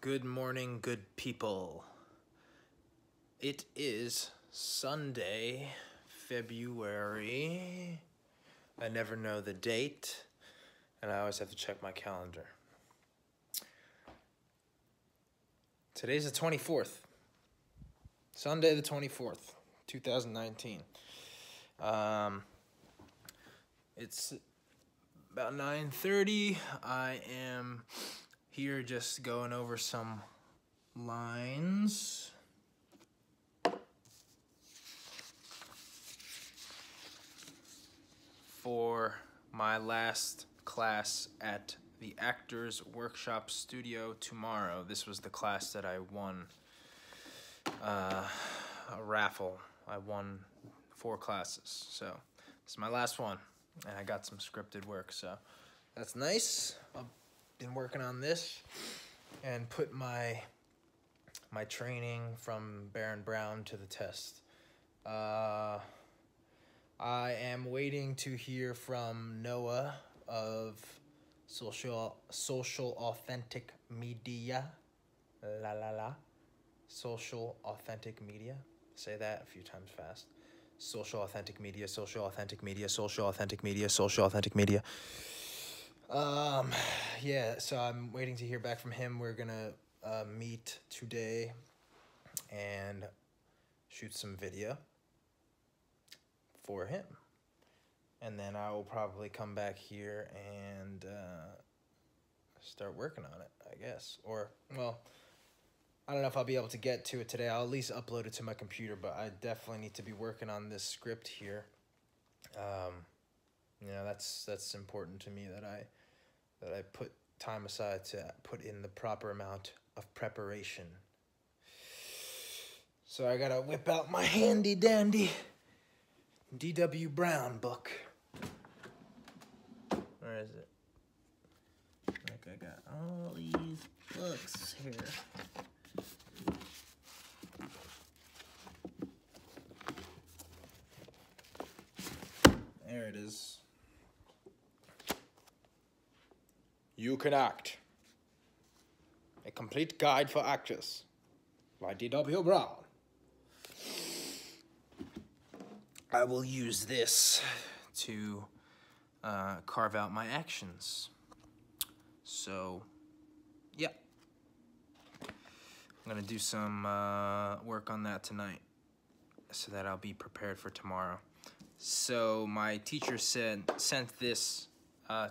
Good morning, good people. It is Sunday, February. I never know the date, and I always have to check my calendar. Today's the 24th. Sunday the 24th, 2019. It's about 9:30. I am here just going over some lines. For my last class at the Actors Workshop Studio tomorrow. This was the class that I won a raffle. I won 4 classes, so this is my last one, and I got some scripted work, so that's nice. I've been working on this and put my training from Baron Brown to the test. I am waiting to hear from Noah of Social Authentic Media. Social Authentic Media. Say that a few times fast. Social Authentic Media, Social Authentic Media, Social Authentic Media, Social Authentic Media. Yeah, so I'm waiting to hear back from him. We're gonna meet today and shoot some video for him, and then I will probably come back here and start working on it, I guess. Or, well, I don't know if I'll be able to get to it today. I'll at least upload it to my computer, but I definitely need to be working on this script here. You know, that's important to me, that I put time aside to put in the proper amount of preparation. So I gotta whip out my handy dandy D.W. Brown book. Where is it? Like, I got all these books here. There it is. You Can Act. A Complete Guide for Actors by D.W. Brown. I will use this to carve out my actions. So, yeah. I'm going to do some work on that tonight so that I'll be prepared for tomorrow. So my teacher sent this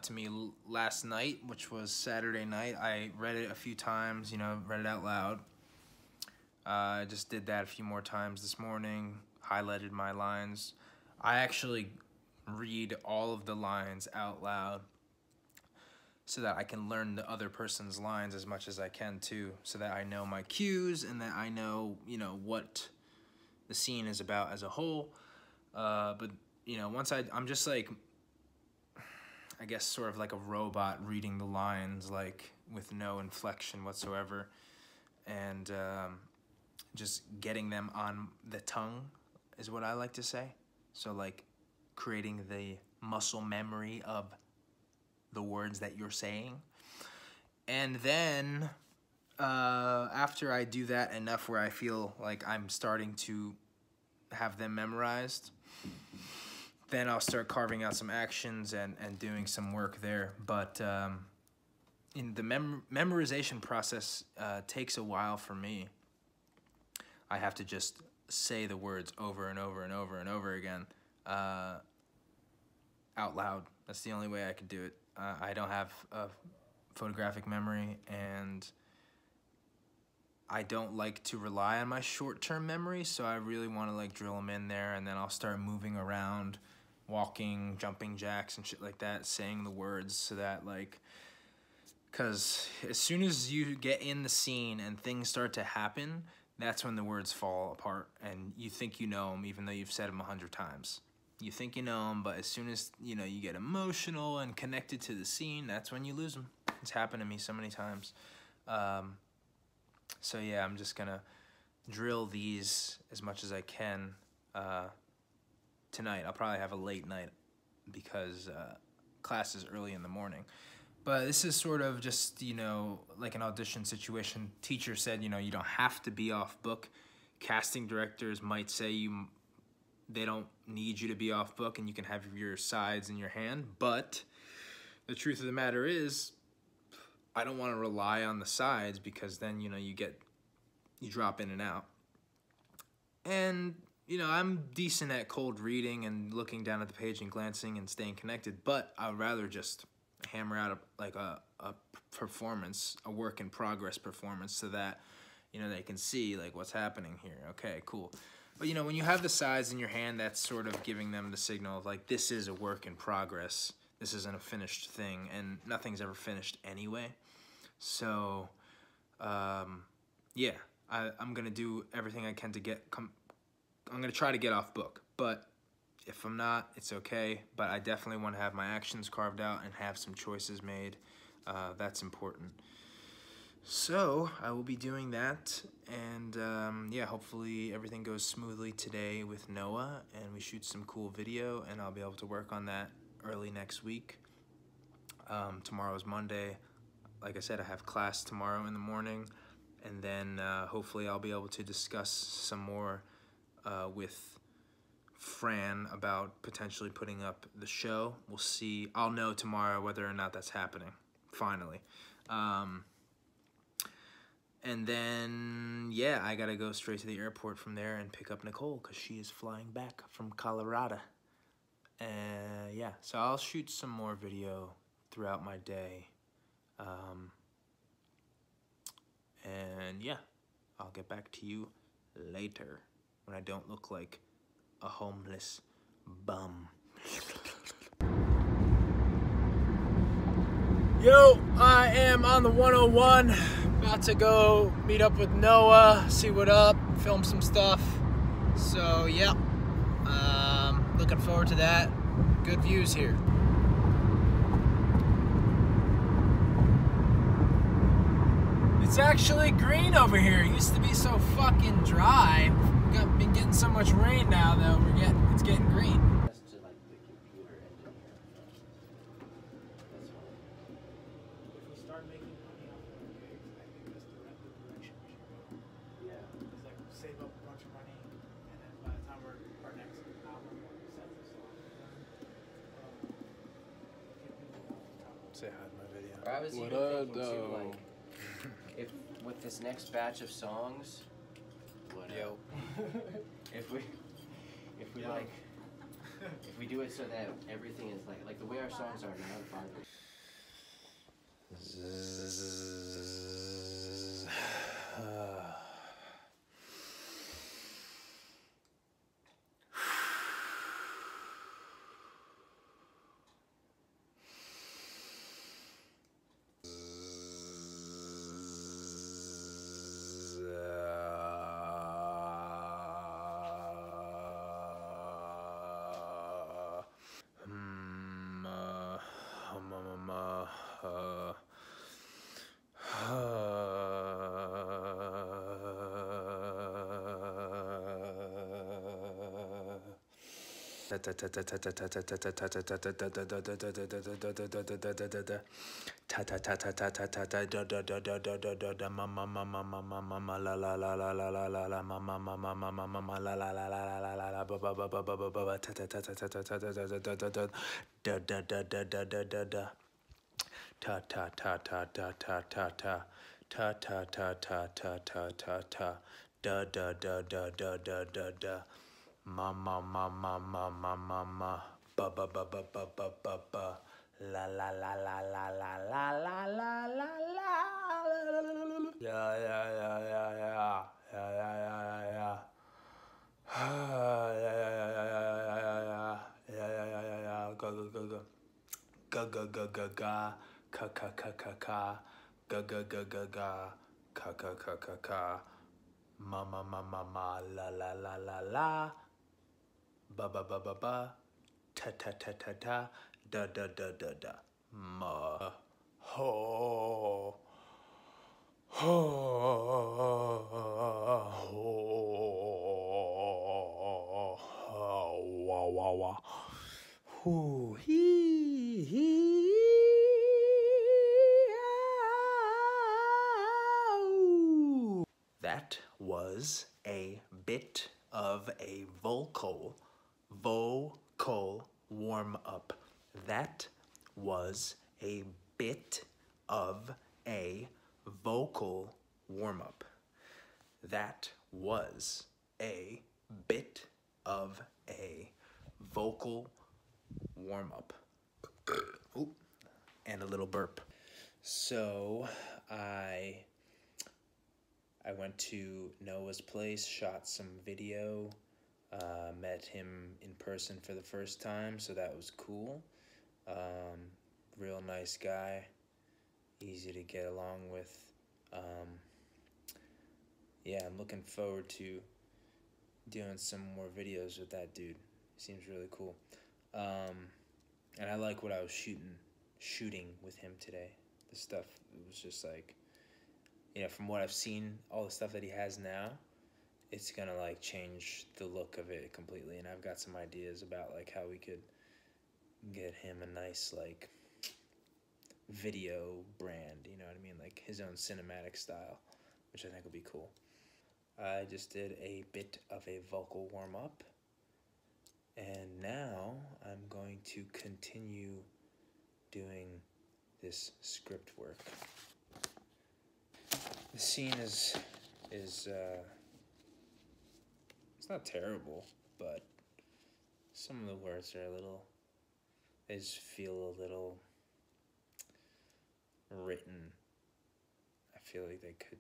to me last night, which was Saturday night. I read it a few times, read it out loud. I just did that a few more times this morning, highlighted my lines. I actually read all of the lines out loud so that I can learn the other person's lines as much as I can too, so that I know my cues and that I know, what the scene is about as a whole. But, once I'm just like, I guess sort of like a robot reading the lines, like with no inflection whatsoever, and just getting them on the tongue is what I like to say. So like creating the muscle memory of the words that you're saying. And then after I do that enough where I feel like I'm starting to have them memorized, then I'll start carving out some actions and doing some work there. But in the memorization process takes a while for me. I have to just say the words over and over and over and over again out loud. That's the only way I could do it. I don't have a photographic memory, and I don't like to rely on my short-term memory, so I really want to like drill them in there, and then I'll start moving around, walking, jumping jacks and shit like that, saying the words, so that like, because as soon as you get in the scene and things start to happen, that's when the words fall apart, and you think you know them even though you've said them 100 times. You think you know them, but as soon as you get emotional and connected to the scene, that's when you lose them. It's happened to me so many times. So yeah, I'm just gonna drill these as much as I can tonight. I'll probably have a late night because class is early in the morning. But this is sort of just, you know, like an audition situation. Teacher said, you know, you don't have to be off book. Casting directors might say they don't need you to be off book and you can have your sides in your hand. But the truth of the matter is, I don't want to rely on the sides because then, you know, you drop in and out. And, you know, I'm decent at cold reading and looking down at the page and glancing and staying connected, but I'd rather just hammer out a performance, a work in progress performance, so that, you know, they can see like what's happening here. Okay, cool. But you know, when you have the sides in your hand, that's sort of giving them the signal of like, this is a work in progress. This isn't a finished thing, and nothing's ever finished anyway. So, yeah, I'm gonna do everything I can to I'm gonna try to get off book, but if I'm not, it's okay, but I definitely want to have my actions carved out and have some choices made. That's important. So I will be doing that, and yeah, hopefully everything goes smoothly today with Noah, and we shoot some cool video, and I'll be able to work on that early next week. Tomorrow's Monday. Like I said, I have class tomorrow in the morning, and then hopefully I'll be able to discuss some more with Fran about potentially putting up the show. We'll see. I'll know tomorrow whether or not that's happening, finally. And then, yeah, I gotta go straight to the airport from there and pick up Nicole because she is flying back from Colorado. Yeah, so I'll shoot some more video throughout my day. And yeah, I'll get back to you later when I don't look like a homeless bum. Yo, I am on the 101, about to go meet up with Noah, see what up, film some stuff. So yeah, looking forward to that. Good views here. It's actually green over here. It used to be so fucking dry. We've been getting so much rain now though, it's getting green. Say hi to my video. I was even thinking too, like, if with this next batch of songs, if we do it so that everything is like the way our songs are now, Ma ma ma ma ma ma ma ma ba ba ba ba ba ba ba ba la la la la la la la la la la la. Yeah yeah yeah yeah yeah yeah yeah yeah yeah. Yeah yeah yeah yeah yeah yeah yeah yeah yeah yeah. Go go go go. Ga ga ga ga ga. Ka ka ka ka ka. Ga ga ga ga ga. Ka ka ka ka ka. Ma ma ma ma ma la la la la la. Ba ba ba ba ba, ta ta ta ta ta, da da da da da, ma ho ho ho wa wa wa, hoo hee hee. That was a bit of a vocal warm-up. That was a bit of a vocal warm-up. That was a bit of a vocal warm-up. Oop, and a little burp. So I went to Noah's place, shot some video, met him in person for the first time, so that was cool. Real nice guy, easy to get along with. Yeah, I'm looking forward to doing some more videos with that dude. Seems really cool. And I like what I was shooting with him today. The stuff, it was just like, from what I've seen, all the stuff that he has now, it's gonna like change the look of it completely. And I've got some ideas about like how we could get him a nice like video brand, you know what I mean? Like his own cinematic style, which I think will be cool. I just did a bit of a vocal warm-up, and now I'm going to continue doing this script work. The scene is it's not terrible, but some of the words are they just feel a little written. I feel like they could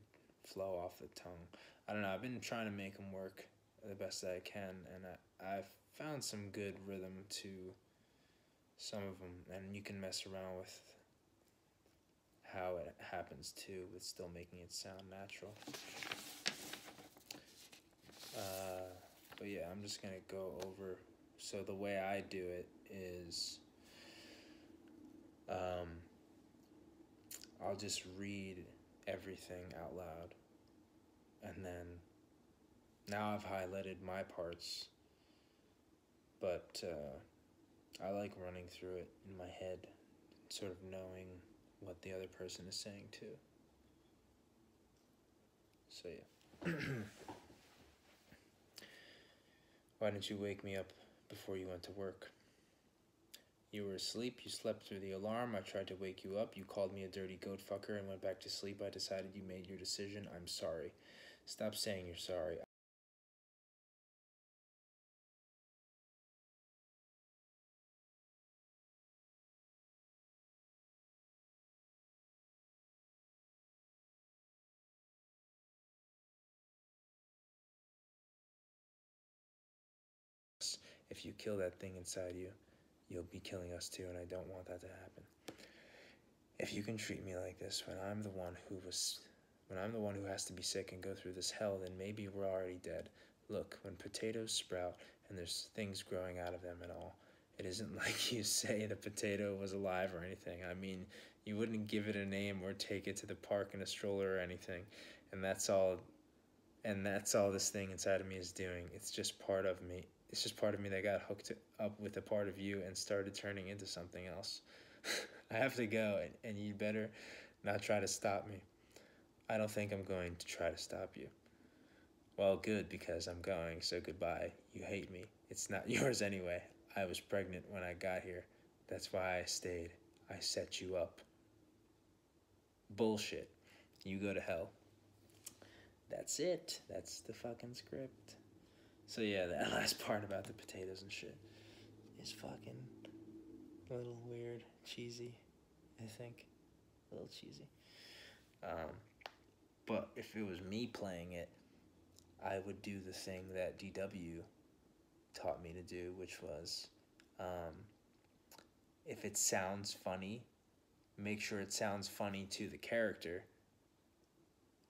flow off the tongue. I don't know, I've been trying to make them work the best that I can, and I've found some good rhythm to some of them, and you can mess around with how it happens too, with still making it sound natural. But yeah, I'm just gonna go over. So the way I do it is, I'll just read everything out loud, and then now I've highlighted my parts, but I like running through it in my head, sort of knowing what the other person is saying too. So yeah. Why didn't you wake me up before you went to work? You were asleep, you slept through the alarm, I tried to wake you up, you called me a dirty goat fucker and went back to sleep. I decided you made your decision. I'm sorry. Stop saying you're sorry. If you kill that thing inside you, you'll be killing us too, and I don't want that to happen. If you can treat me like this when I'm the one who has to be sick and go through this hell, then maybe we're already dead. Look, when potatoes sprout and there's things growing out of them and all, it isn't like you say the potato was alive or anything. I mean, you wouldn't give it a name or take it to the park in a stroller or anything. And that's all this thing inside of me is doing. It's just part of me. It's just part of me that got hooked up with a part of you and started turning into something else. I have to go, and you better not try to stop me. I don't think I'm going to try to stop you. Well, good, because I'm going, so goodbye. You hate me. It's not yours anyway. I was pregnant when I got here. That's why I stayed. I set you up. Bullshit. You go to hell. That's it. That's the fucking script. So yeah, that last part about the potatoes and shit is fucking a little weird, cheesy, I think. A little cheesy. But if it was me playing it, I would do the thing that DW taught me to do, which was, if it sounds funny, make sure it sounds funny to the character,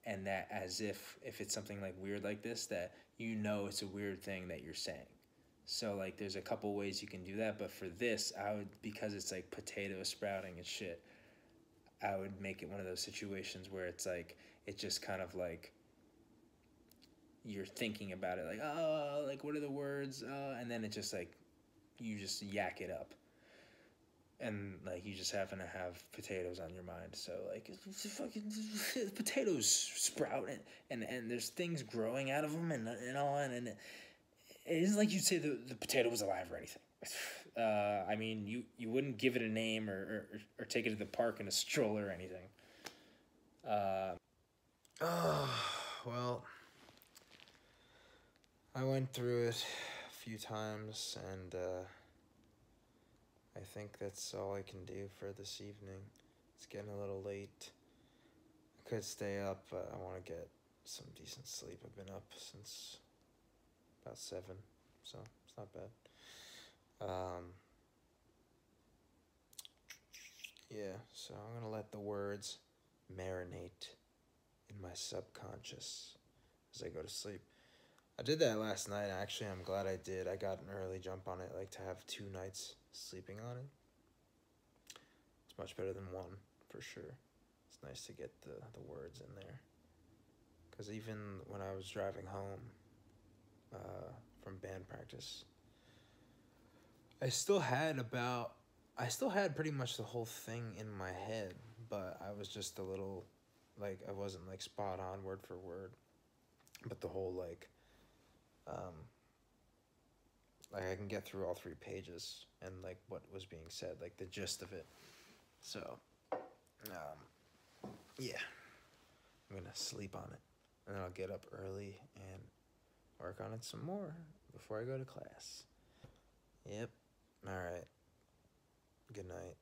and that as if it's something like weird like this, that it's a weird thing that you're saying. So like there's a couple ways you can do that, but for this, I would, because it's like potato sprouting and shit, I would make it one of those situations where it's like, it just kind of like, you're thinking about it, like, like what are the words, and then it just like, you just yak it up. and like you just happen to have potatoes on your mind, so like it's fucking potatoes sprout, and there's things growing out of them, and all, and it isn't like you'd say the potato was alive or anything. I mean, you wouldn't give it a name or take it to the park in a stroller or anything. Oh, well, I went through it a few times, and I think that's all I can do for this evening. It's getting a little late. I could stay up, but I want to get some decent sleep. I've been up since about 7, so it's not bad. Yeah, so I'm gonna let the words marinate in my subconscious as I go to sleep. I did that last night. Actually, I'm glad I did. I got an early jump on it, like to have 2 nights sleeping on it. It's much better than 1, for sure. It's nice to get the words in there. Because even when I was driving home from band practice, I still had pretty much the whole thing in my head, but I was just a little, like, I wasn't, like, spot on word for word. But the whole, like I can get through all 3 pages and, like, what was being said, like, the gist of it. So, yeah, I'm gonna sleep on it, and then I'll get up early and work on it some more before I go to class. Yep. All right. Good night.